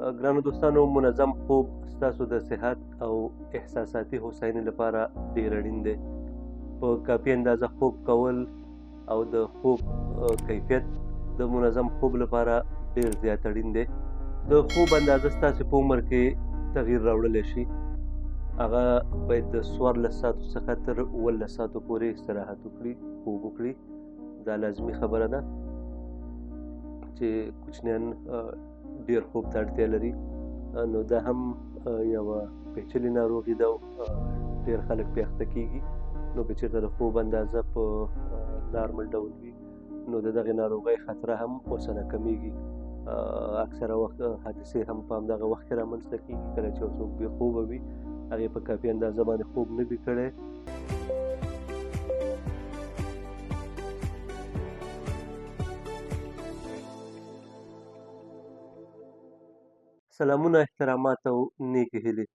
ګرانو دوستانو، منظم خوب ستاسو د صحت او احساساتي هوساینې لپاره ډېر اړین دی. په کافي اندازه خوب کول او د خوب کیفیت د منظم خوب لپاره ډېر زیات اړین دی. د خوب اندازه ستاسو په عمر کې تغییر راوړلی شي. هغه باید د 14 ساعتو څخه تر 18 ساعتو پورې استراحت وکړي، خوب وکړي. دا لازمي خبره ده چې کوچنیان ډېر خوب ته اړتیا لري. نو دا هم یوه پیچلې ناروغي ده او ډېر خلک پرې اخته کېږي. نو که چېرته د خوب اندازه په نارمل ډول وي نو د دغې ناروغۍ خطره هم ورسره کمیږي. اکثره وخت حادثې هم په همدغه وخت کې رامنځته کېږي کله چې یو څوک بې خوبه وي، هغې په کافي اندازه باندې خوب نه وي کړی. سلامونه، احترامات او نیکې هیلې.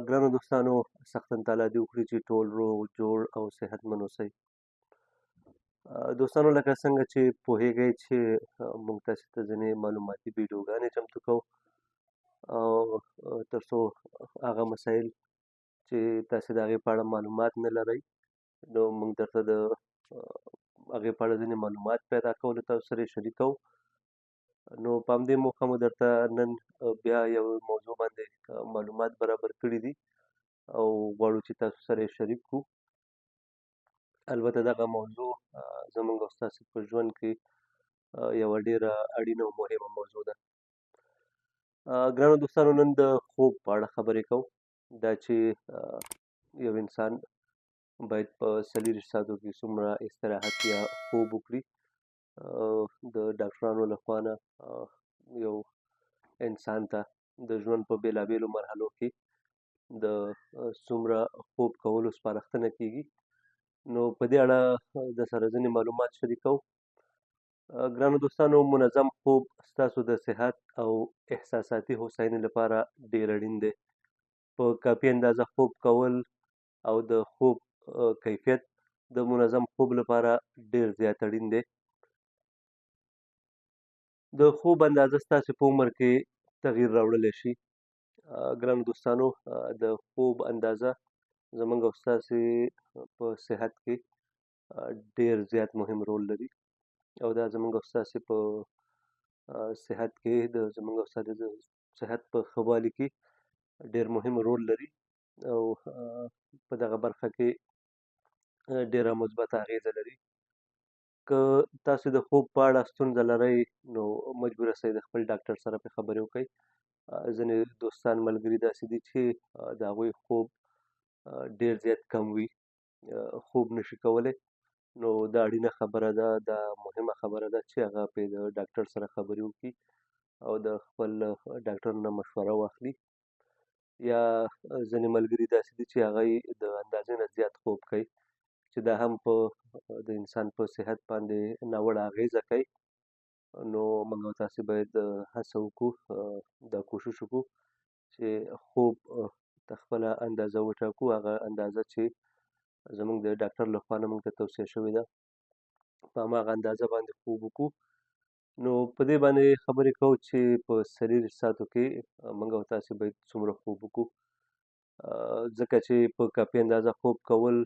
ګرانو دوستانو، سختن تعالی دې وکړي چې ټول روغ جوړ او صحتمند اوسئ. دوستانو، لکه څنګه چې پوهیږئ چې موږ تاسې ته ځینې معلوماتي ویډیوګانې چمتو کوو او تر څو هغه مسایل چې تاسې د هغې په اړه معلومات نه لرئ نو موږ درته د هغې په اړه ځینې معلومات پیدا کوو، له تاسو سره یې شریکوو. نو په همدې موخه مو درته نن بیا یو موضوع باندې معلومات برابر کړي دي او غواړو چې تاسو سره یې شریک کړو. البته دغه موضوع زموږ او ستاسو په ژوند کې یوه ډېره اړینه او مهمه موضوع ده. ګرانو دوستانو، نن د خوب په اړه خبرې کوو. دا چې یو انسان باید په 24 ساعتو کې څومره استراحت یا خوب وکړي. د ډاکټرانو لخوا نه یو انسان ته د ژوند په بېلابېلو مرحلو کې د څومره خوب کولو سپارښتنه کېږي. نو په دې اړه د سره ځینې معلومات شریکوو. ګرانو دوستانو، منظم خوب ستاسو د صحت او احساساتي هوساینې لپاره ډېر اړین دی. په کافي اندازه خوب کول او د خوب کیفیت د منظم خوب لپاره ډېر زیات اړین دی. د خوب اندازه ستاسو په عمر کې تغییر راوړلی شي. ګرانو دوستانو، د خوب اندازه زموږ او ستاسې په صحت کې ډېر زیات مهم رول لري او دا زموږ او ستاسې په صحت کې زموږ او ستاسې د صحت په ښه والي کې ډېر مهم رول لري او په دغه برخه کې ډېره مثبته اغېزه لري. که تاسو د خوب په اړه ستونزه لرئ نو مجبوره سئ د خپل ډاکټر سره پرې خبرې وکړئ. ځینې دوستان ملګري داسې دي چې د هغوی خوب ډېر زیات کم وي، خوب نشي کولی. نو دا اړینه خبره ده، دا مهمه خبره ده چې هغه پرې د ډاکټر سره خبرې وکړي او د خپل ډاکټر نه مشوره واخلي. یا ځینې ملګري داسې دي چې هغوی د اندازې نه زیات خوب کوي چې دا هم په د انسان په صحت باندې ناوړه اغېزه کوي. نو موږ او تاسې باید هڅه وکړو، دا کوشش وکړو چې خوب ته خپله اندازه وټاکو، هغه اندازه چې زموږ د ډاکټر لخوا نه موږ ته توصیه شوې ده، په هماغه اندازه باندې خوب وکړو. نو په دې باندې خبرې کوو چې په 24 ساعتو کې موږ او تاسې باید څومره خوب وکړو، ځکه چې په کافي اندازه خوب کول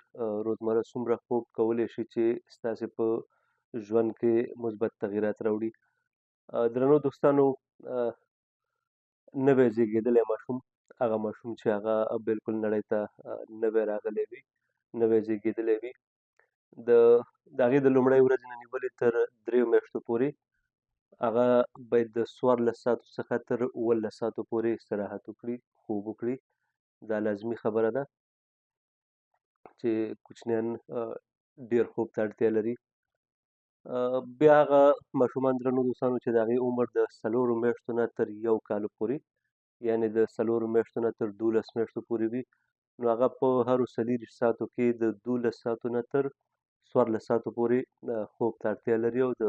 روزمره څومره خوب کولی شي چې ستاسې په ژوند کې مثبت تغییرات راوړي. درنو دوستانو، نوی زیږېدلی ماشوم، هغه ماشوم چې هغه بلکل نړۍ ته نوی راغلی وي، نوی زیږېدلی وي، د هغې د لومړۍ ورځې نه نیولې تر 3 میاشتو پورې هغه باید د 14 ساعتو څخه تر 18 ساعتو پورې استراحت وکړي، خوب وکړي. دا لازمي خبره ده چې کوچنیان ډېر خوب ته اړتیا لري. بیا هغه ماشومان درنو دوستانو چې د هغې عمر د 4 میاشتو نه تر 1 کال پورې، یعنې د 4 میاشتو نه تر 12 میاشتو پورې وي، نو هغه په هرو 24 ساعتو کې د 12 ساعتو نه تر 14 ساعتو پورې خوب ته اړتیا لري او د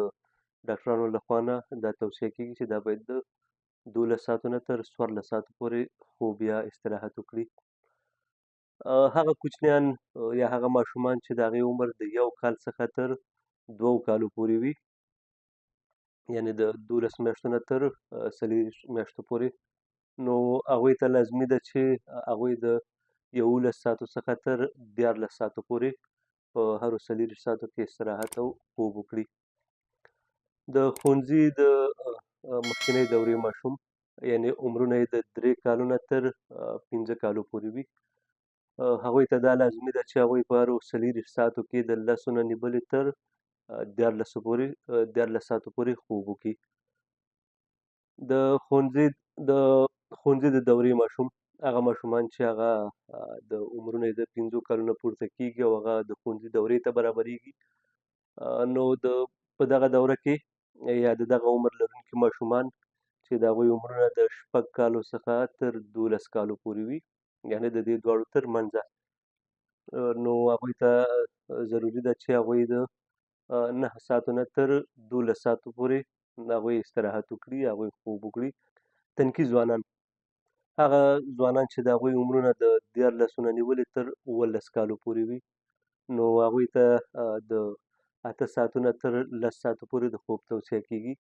ډاکټرانو لخوا نه دا توصیه کېږي چې دا باید د 12 ساعتو نه تر 14 ساعتو پورې خوب یا استراحت وکړي. هغه کوچنیان یا هغه ماشومان چې د هغې عمر د 1 کال څخه تر 2 کالو پورې وي، یعنې د 12 میاشتو نه تر 40 میاشتو پورې. نو هغوی ته لازمي ده چې هغوی د 11 ساعتو څخه تر 14 ساعتو پورې په هرو 40 ساعتو کې استراحت او خوب وکړي. د ښوونځي د مخکینۍ دورې ماشوم، یعنې عمرونه یې د 3 کالو نه تر 15 کالو پورې وي، هغوی ته دا لازمي ده چې هغوی په هرو 40 ساعتو کې د 10 نه نیولې تر 14 ساعتو پورې خوب وکړي. د ښوونځي د ښوونځي د دورې ماشوم، هغه ماشومان چې هغه د عمرونه یې د 15 کالو نه پورته کېږي او هغه د ښوونځي دورې ته برابرېږي، نو په دغه دوره کې یا د دغه عمر لرونکي ماشومان چې د هغوی عمرونه د 6 کالو څخه تر 12 کالو پورې وي، یعنې د دې دواړو تر منځه، نو هغوی ته ضروري ده چې هغوی د 9 ساعتو نه تر 12 ساعتو پورې هغوی استراحت وکړي، هغوی خوب وکړي. تنکي ځوانان، هغه ځوانان چې د هغوی عمرونه د 14 نه نیولې تر 17 کالو پورې وي، نو هغوی ته د 8 ساعتو نه تر 10 ساعتو پورې د خوب توصیه کېږي.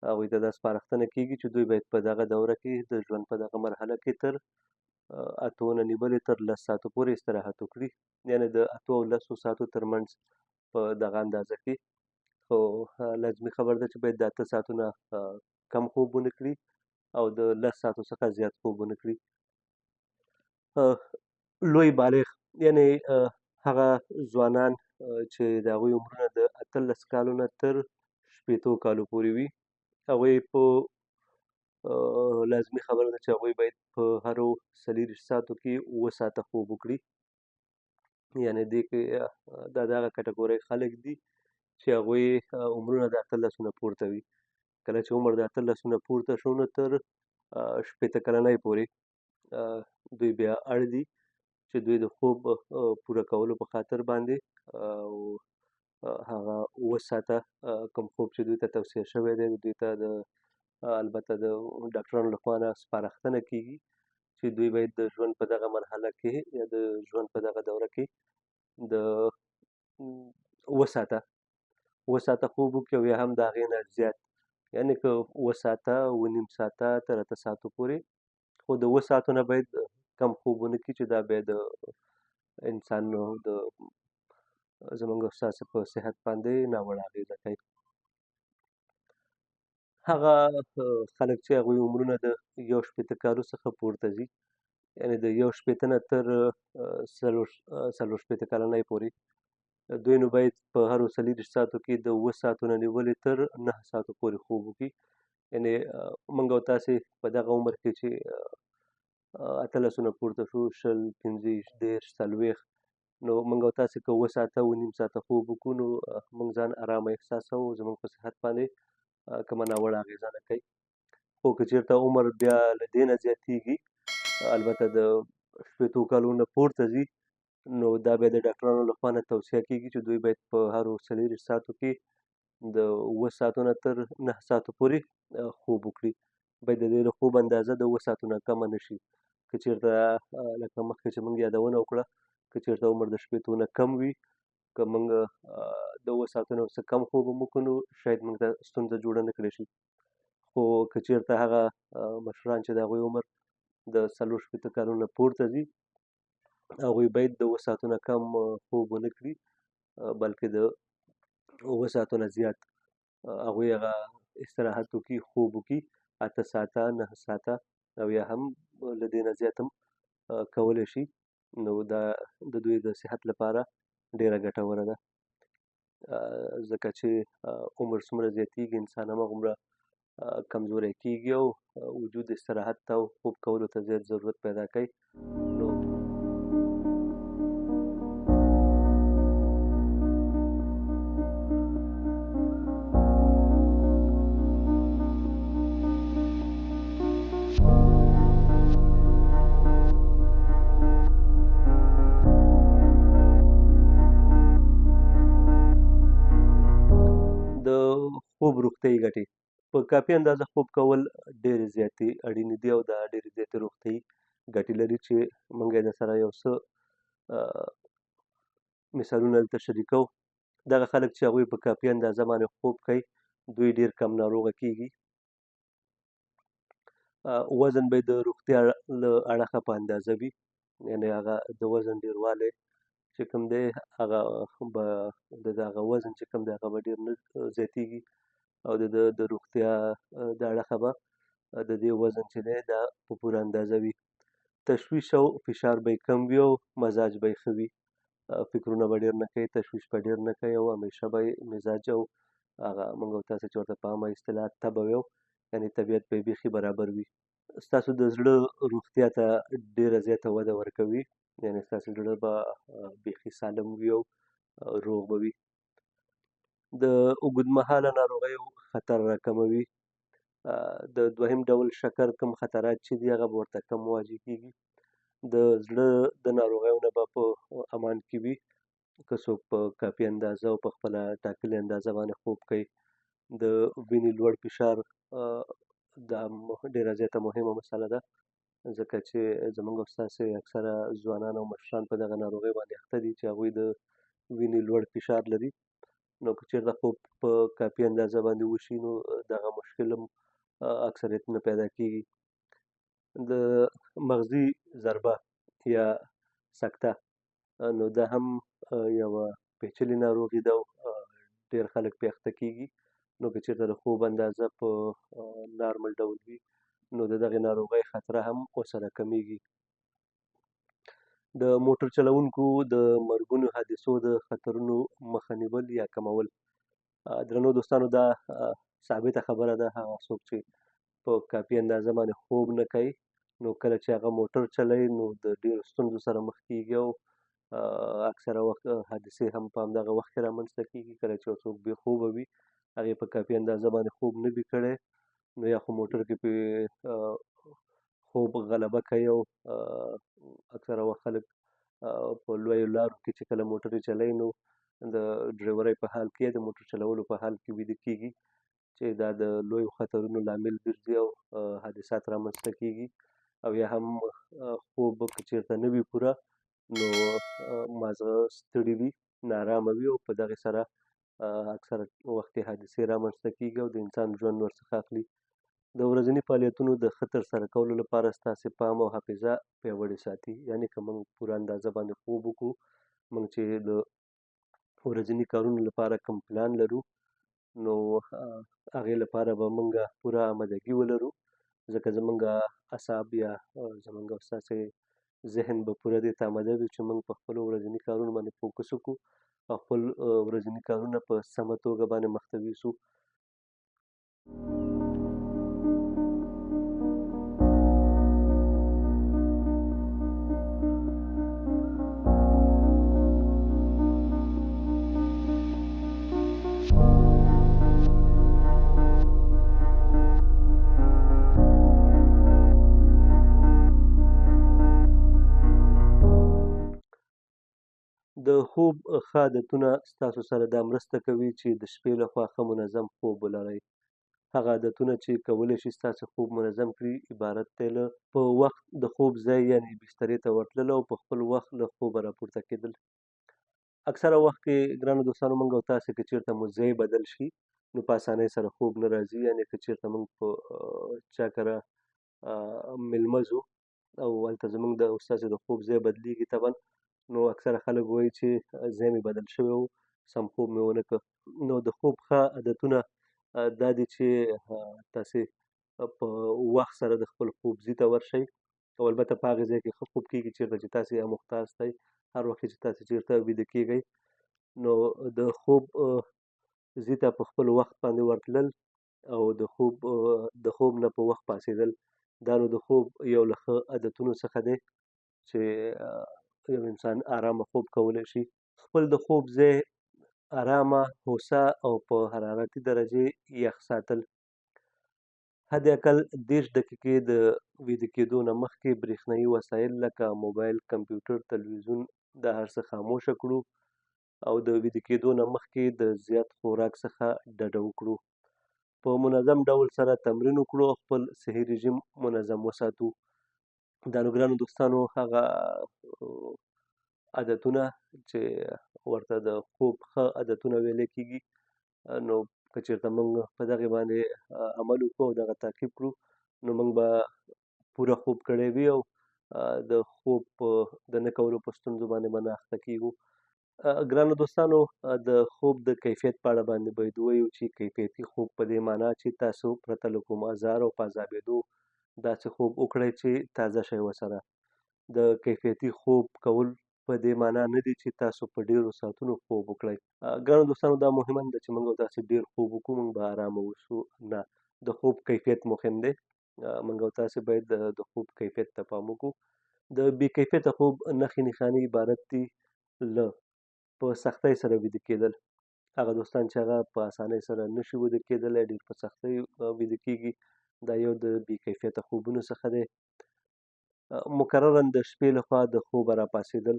هغوی ته دا سپارښتنه کېږي چې دوی باید په دغه دوره کې د ژوند په دغه مرحله کې تر 8 نه نیولې تر 10 ساعتو پورې استراحت وکړي، یعنې د 8 او 10 ساعتو ترمنځ په دغه اندازه کې. خو لازمي خبره ده چې باید د 8 ساعتو نه کم خوب ونه کړي او د 10 ساعتو څخه زیات خوب ونه کړي. لوی بالغ، یعنې هغه ځوانان چې د هغوی عمرونه د 18 کالو نه تر 18 کالو پورې وي، هغوی په لازمي خبره ده چې هغوی باید په هرو 40 ساعتو کې 7 ساعته خوب وکړي. یعنې دې کې دا د هغه کټګورۍ خلک دي چې هغوی عمرونه د 18 نه پورته وي. کله چې عمر د 18 نه پورته شو نو تر 18 کلنۍ پورې دوی بیا اړ دي چې دوی د خوب پوره کولو په خاطر باندې هغه 7 ساعته کوم خوب چې دوی ته توصیه شوی دی، دوی ته د البته د ډاکټرانو لخوا نه سپارښتنه کېږي چې دوی باید د ژوند په دغه مرحله کې یا د ژوند په دغه دوره کې د 7 ساعته 7 ساعته خوب وکړي او یا هم د هغې نه زیات، یعنې که 7 ساعته 7.5 ساعته تر 8 ساعتو پورې، خو د 7 ساعتو نه باید کم خوب ونه کړي چې دا بیا د انسان د زموږ ستاسو په صحت باندې ناوړه اغېزه کوي. هغه خلک چې هغوی عمرونه د 61 کالو څخه پورته ځي، یعنې د 61 نه تر 44 کلنۍ پورې، دوی نو باید په هرو 40 ساعتو کې د 7 ساعتو نه نیولې تر 9 ساعتو پورې خوب وکړي. یعنې موږ او تاسې په دغه عمر کې چې 18 نه پورته شو، 20 15 30 40، نو موږ او تاسې که 7 ساعته 7.5 ساعته خوب وکړو نو موږ ځان ارامه احساسوو، زموږ په صحت باندې کومه ناوړه اغېزه نه کوي. خو که چېرته عمر بیا له دې نه زیاتېږي، البته د 18 کالو نه پورته ځي، نو دا بیا د ډاکټرانو لخوا نه توصیه کېږي چې دوی باید په هرو 40 ساعتو کې د 7 ساعتو نه تر 9 ساعتو پورې خوب وکړي. باید د دې د خوب اندازه د 7 ساعتو نه کمه نه شي. که چېرته لکه مخکې چې موږ یادونه وکړه، که چېرته عمر د 18 نه کم وي، که موږ د 7 ساعتو نه څه کم خوب هم وکړو نو شاید موږ ته ستونزه جوړه نه کړی شي. خو که چېرته هغه مشران چې د هغوی عمر د 40 کالو نه پورته ځي، هغوی باید د 7 ساعتو نه کم خوب ونه کړي، بلکې د 7 ساعتو نه زیات هغوی هغه استراحت وکړي، خوب وکړي، 8 ساعته 9 ساعته او یا هم له دې نه زیات هم کولی شي. نو دا د دوی د صحت لپاره ډیره ګټوره ده، ځکه چې عمر څومره زیاتېږي انسان هماغومره کمزوری کېږي او وجود استراحت ته او خوب کولو ته زیات ضرورت پیدا کوي. نو د خوب روغتیایي ګټې، په کافي اندازه خوب کول ډېرې زیاتې اړینې دي او دا ډېرې زیاتې روغتیایي ګټې لري چې موږ یې درسره یو څه مثالونه دلته شریکوو. دغه خلک چې هغوی په کافي اندازه باندې خوب کوي، دوی ډېر کم ناروغه کېږي. وزن به یې د روغتیا له اړخه په اندازه وي، یعنې هغه د وزن ډېروالی چې کوم دی هغه به د هغه وزن چې کوم دی هغه به ډېر نه زیاتېږي، او د ده د روغتیا د اړخه به د دې وزن چې دی دا په پوره اندازه وي. تشویش او فشار به یې کم وي او مزاج به یې ښه وي. فکرونه به ډېر نه کوي، تشویش به ډېر نه کوي او همیشه به یې مزاج او هغه موږ او تاسې چې ورته په عامه اصطلاح طبع وي، یعنې طبیعت به یې بیخي برابر وي. ستاسو د زړه روغتیا ته ډېره زیاته وده ورکوي، یعنې ستاسو زړه به بیخي سالم وي او روغ به وي. د اوږدمهاله ناروغیو خطر راکموي. د دوهم ډول شکر کوم خطرات چې دي هغه به ورته کم مواجه کېږي. د زړه د ناروغیو نه به په امان کې وي که څوک په کافي اندازه او په خپله ټاکلې اندازه باندې خوب کوي. د وینې لوړ فشار دا ډېره زیاته مهمه مسله ده، ځکه چې زموږ او ستاسې اکثره ځوانان او مشران په دغه ناروغۍ باندې اخته دي چې هغوی د وینې لوړ فشار لري. نو که چېرته خوب په کافي اندازه باندې وشي نو دغه مشکل هم اکثریتونه پیدا کېږي. د مغزي ضربه یا سکته نو دا هم یوه پیچلې ناروغي ده او ډېر خلک پرې اخته کېږي. نو که چېرته د خوب اندازه په نارمل ډول وي نو د دغې ناروغۍ خطره هم ورسره کمیږي. د موټر چلوونکو د مرګونو حادثو د خطرونو مخه نیول یا کمول. درنو دوستانو دا ثابته خبره ده، هغه څوک چې په کافي اندازه باندې خوب نه کوي نو کله چې هغه موټر چلوي نو د ډېرو ستونزو سره مخ کېږي او اکثره وخت حادثې هم په همدغه وخت کې رامنځته کېږي کله چې یو څوک بې خوبه وي، هغې په کافي اندازه باندې خوب نه وي کړی نو یا خو موټر کې پرې خوب غلبه کوي او اکثره وخت خلک په لویو لارو کې چې کله موټر چلوي نو د ډریورۍ په حال کې یا د موټر چلولو په حال کې ویده کېږي چې دا د لویو خطرونو لامل ګرځي او حادثات رامنځته کېږي. او یا هم خوب که چېرته نه وي پوره نو مازغه ستړي وي، ناارامه وي او په دغې سره اکثره وخت کې حادثې رامنځته کېږي او د انسان ژوند ورڅخه اخلي. د ورځني فعالیتونو د ښه ترسره کولو لپاره ستاسې پام او حافظه پیاوړې ساتي. یعنې که موږ پوره اندازه باندې خوب وکړو، موږ چې د ورځني کارونو لپاره کوم پلان لرو نو هغې لپاره به موږ پوره آمادګي ولرو، ځکه زموږ اعصاب یا زموږ او ستاسې ذهن به پوره دې ته آماده وي چې موږ په خپلو ورځني کارونو باندې فوکس وکړو او خپل ورځني کارونه په سمه توګه باندې مخته یوسو. د خوب ښه عادتونه ستاسو سره دا مرسته کوي چې د شپې لخوا ښه منظم خوب ولرئ. هغه عادتونه چې کولی شي ستاسو خوب منظم کړي عبارت دی له په وخت د خوب ځای یعنې بسترې ته ورتلل او په خپل وخت له خوبه راپورته کېدل. اکثره وخت کې ګرانو دوستانو موږ او تاسې که چېرته مو ځای بدل شي نو په اسانۍ سره خوب نه راځي. یعنې که چېرته موږ په چا کره میلمه ځو او هلته زموږ د ستاسې د خوب ځای بدلېږي طبعا نو اکثره خلک وایي چې ځای مې بدل شوی و، سم خوب مې ونه کړ. نو د خوب ښه عادتونه دا دي چې تاسې په وخت سره د خپل خوبځي ته ورشئ او البته په هغې ځای کې ښه خوب کېږي چېرته چې تاسې اموخته هستئ. هر وخت چې تاسې چېرته ویده کېږئ نو د خوب ځي ته په خپل وخت باندې ورتلل او د خوب نه په وخت پاڅېدل دا نو د خوب یو له ښه عادتونو څخه دی چې یو انسان آرامه خوب کولی شي. خپل د خوب ځای آرامه، هوسا او په حرارتي درجې یخ ساتل. حد اقل 30 دقیقې د ویده کېدو نه مخکې برېښنایي وسایل لکه موبایل، کمپیوټر، تلویزیون دا هر څه خاموشه کړو او د ویده کېدو نه مخکې د زیات خوراک څخه ډډه وکړو. په منظم ډول سره تمرین وکړو او خپل صحي رژیم منظم وساتو. دا نو ګرانو دوستانو هغه عادتونه چې ورته د خوب ښه عادتونه ویلی کېږي نو که چېرته موږ په دغې باندې عمل وکړو او دغه تعقیب کړو نو موږ به پوره خوب کړی وي او د خوب د نه کولو په ستونزو باندې به نه اخته کېږو. ګرانو دوستانو، د خوب د کیفیت په اړه باندې باید ووایو چې کیفیتي خوب په دې معنا چې تاسو پرته له کوم ازار او پازابېدو داسې خوب وکړئ چې تازه شئ ورسره. د کیفیتي خوب کول په دې معنا نه دي چې تاسو په ډېرو ساعتونو خوب وکړئ. ګرانو دوستانو، دا مهمه نه ده چې موږ داسې ډېر خوب وکړو موږ به ارامه اوسو. نه، د خوب کیفیت مهم دی. موږ او تاسې باید د خوب کیفیت ته پام وکړو. د بې کیفیته خوب نښې نښانې عبارت دي له په سختۍ سره ویده کېدل. هغه دوستان چې هغه په اسانۍ سره نشي ویده کېدلی، ډېر په سختۍ ویده کېږي، دا یو د بې کیفیته خوبونو څخه دی. مکرراً د شپې لخوا د خوبه راپاڅېدل،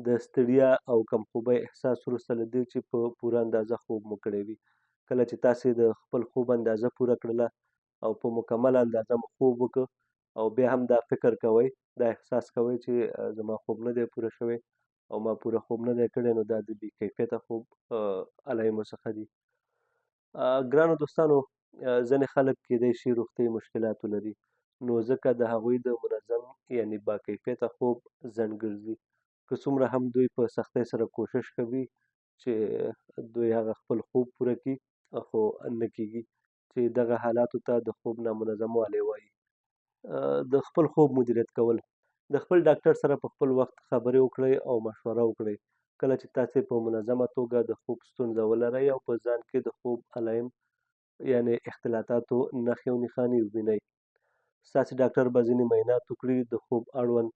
د ستړیا او کمخوبۍ احساس وروسته له دې چې په پوره اندازه خوب مو کړی وي. کله چې تاسې د خپل خوب اندازه پوره کړله او په مکمله اندازه مو خوب وکړ او بیا هم دا فکر کوئ، دا احساس کوئ چې زما خوب نه دی پوره شوی او ما پوره خوب نه دی کړی، نو دا د بې کیفیته خوب علایمو څخه دي. ګرانو دوستانو، ځینې خلک کیدای شي روغتیایي مشکلات ولري، نو ځکه د هغوی د منظم یعنې با کیفیته خوب ځنډ ګرځي. که څومره هم دوی په سختۍ سره کوشش کوي چې دوی هغه خپل خوب پوره کړي، خو نه کېږي، چې دغه حالاتو ته د خوب نامنظموالی وایي. د خپل خوب مدیریت کول، د خپل ډاکټر سره په خپل وخت خبرې وکړئ او مشوره وکړئ. کله چې تاسې په منظمه توګه د خوب ستونزه ولرئ او په ځان کې د خوب علایم یعنې اختلاطاتو نښې او نښانې ووینئ، ستاسې ډاکټر به ځینې معاینات وکړي. د خوب اړوند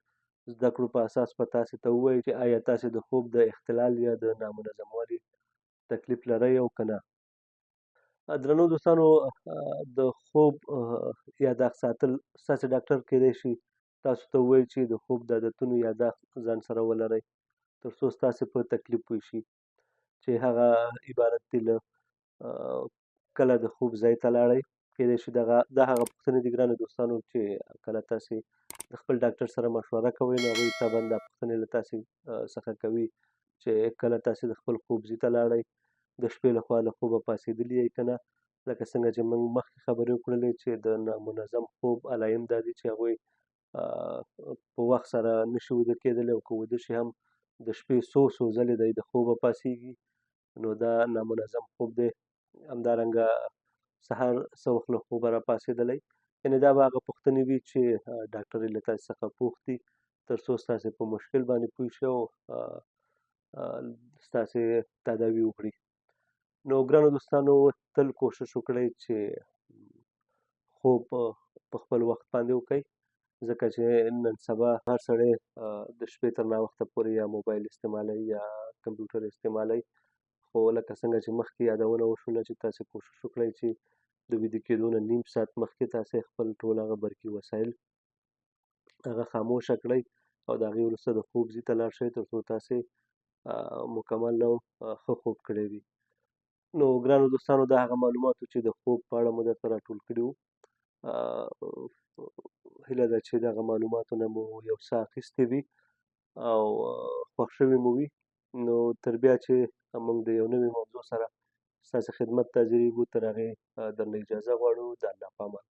زده کړو په اساس به تاسې ته ووایي چې آیا تاسې د خوب د اختلال یا د نامنظموالي تکلیف لرئ او که نه. درنو دوستانو، د خوب یاداښت ساتل، ستاسې ډاکټر کیدای شي تاسو ته ووایي چې د خوب د عادتونو یاداښت ځان سره ولرئ تر څو ستاسې په تکلیف پوه شي، چې هغه عبارت دی له کله د خوب ځای ته لاړئ. کیدای شي دا هغه پوښتنې دي ګرانو دوستانو چې کله تاسې د خپل ډاکټر سره مشوره کوئ نو هغوی طبعا دا پوښتنې له تاسې څخه کوي چې کله تاسې د خپل خوب ځای ته لاړئ، د شپې لخوا له خوبه پاڅېدلي یئ که نه. لکه څنګه چې موږ مخکې خبرې وکړلې چې د نامنظم خوب علایم دا دي چې هغوی په وخت سره نشي ویده کېدلی او که ویده شي هم د شپې څو ځلې دی د خوبه پاڅېږي، نو دا نامنظم خوب دی. همدارنګه سهار څه وخت له خوبه راپاڅېدلی، یعنې دا به هغه پوښتنې وي چې ډاکټر یې له تاسې څخه پوښت دي تر څو ستاسې په مشکل باندې پوه شي او ستاسې تداوي وکړي. نو ګرانو دوستانو، تل کوشش وکړئ چې خوب په خپل وخت باندې وکړئ، ځکه چې نن سبا هر سړی د شپې تر ناوخته پورې یا موبایل استعمالوي یا کمپیوټر استعمالوي. خو لکه څنګه چې مخکې یادونه وشوله چې تاسې کوشش وکړئ چې د ویده کېدو نه نیم ساعت مخکې تاسې خپل ټول هغه برقي وسایل هغه خاموشه کړئ او د هغې وروسته د خوب ځای ته لاړ شئ تر څو تاسې مکمل او ښه خوب کړی وي. نو ګرانو دوستانو، دا هغه معلومات وو چې د خوب په اړه مو درته راټول کړي وو. هیله ده چې دغه معلوماتو نه مو یو څه اخیستې وي او خوښ شوي مو وي. نو تر بیا چې موږ د یو نوي موضوع سره ستاسې خدمت ته حاضرېږو، تر هغې درنه اجازه غواړو. د الله په امان.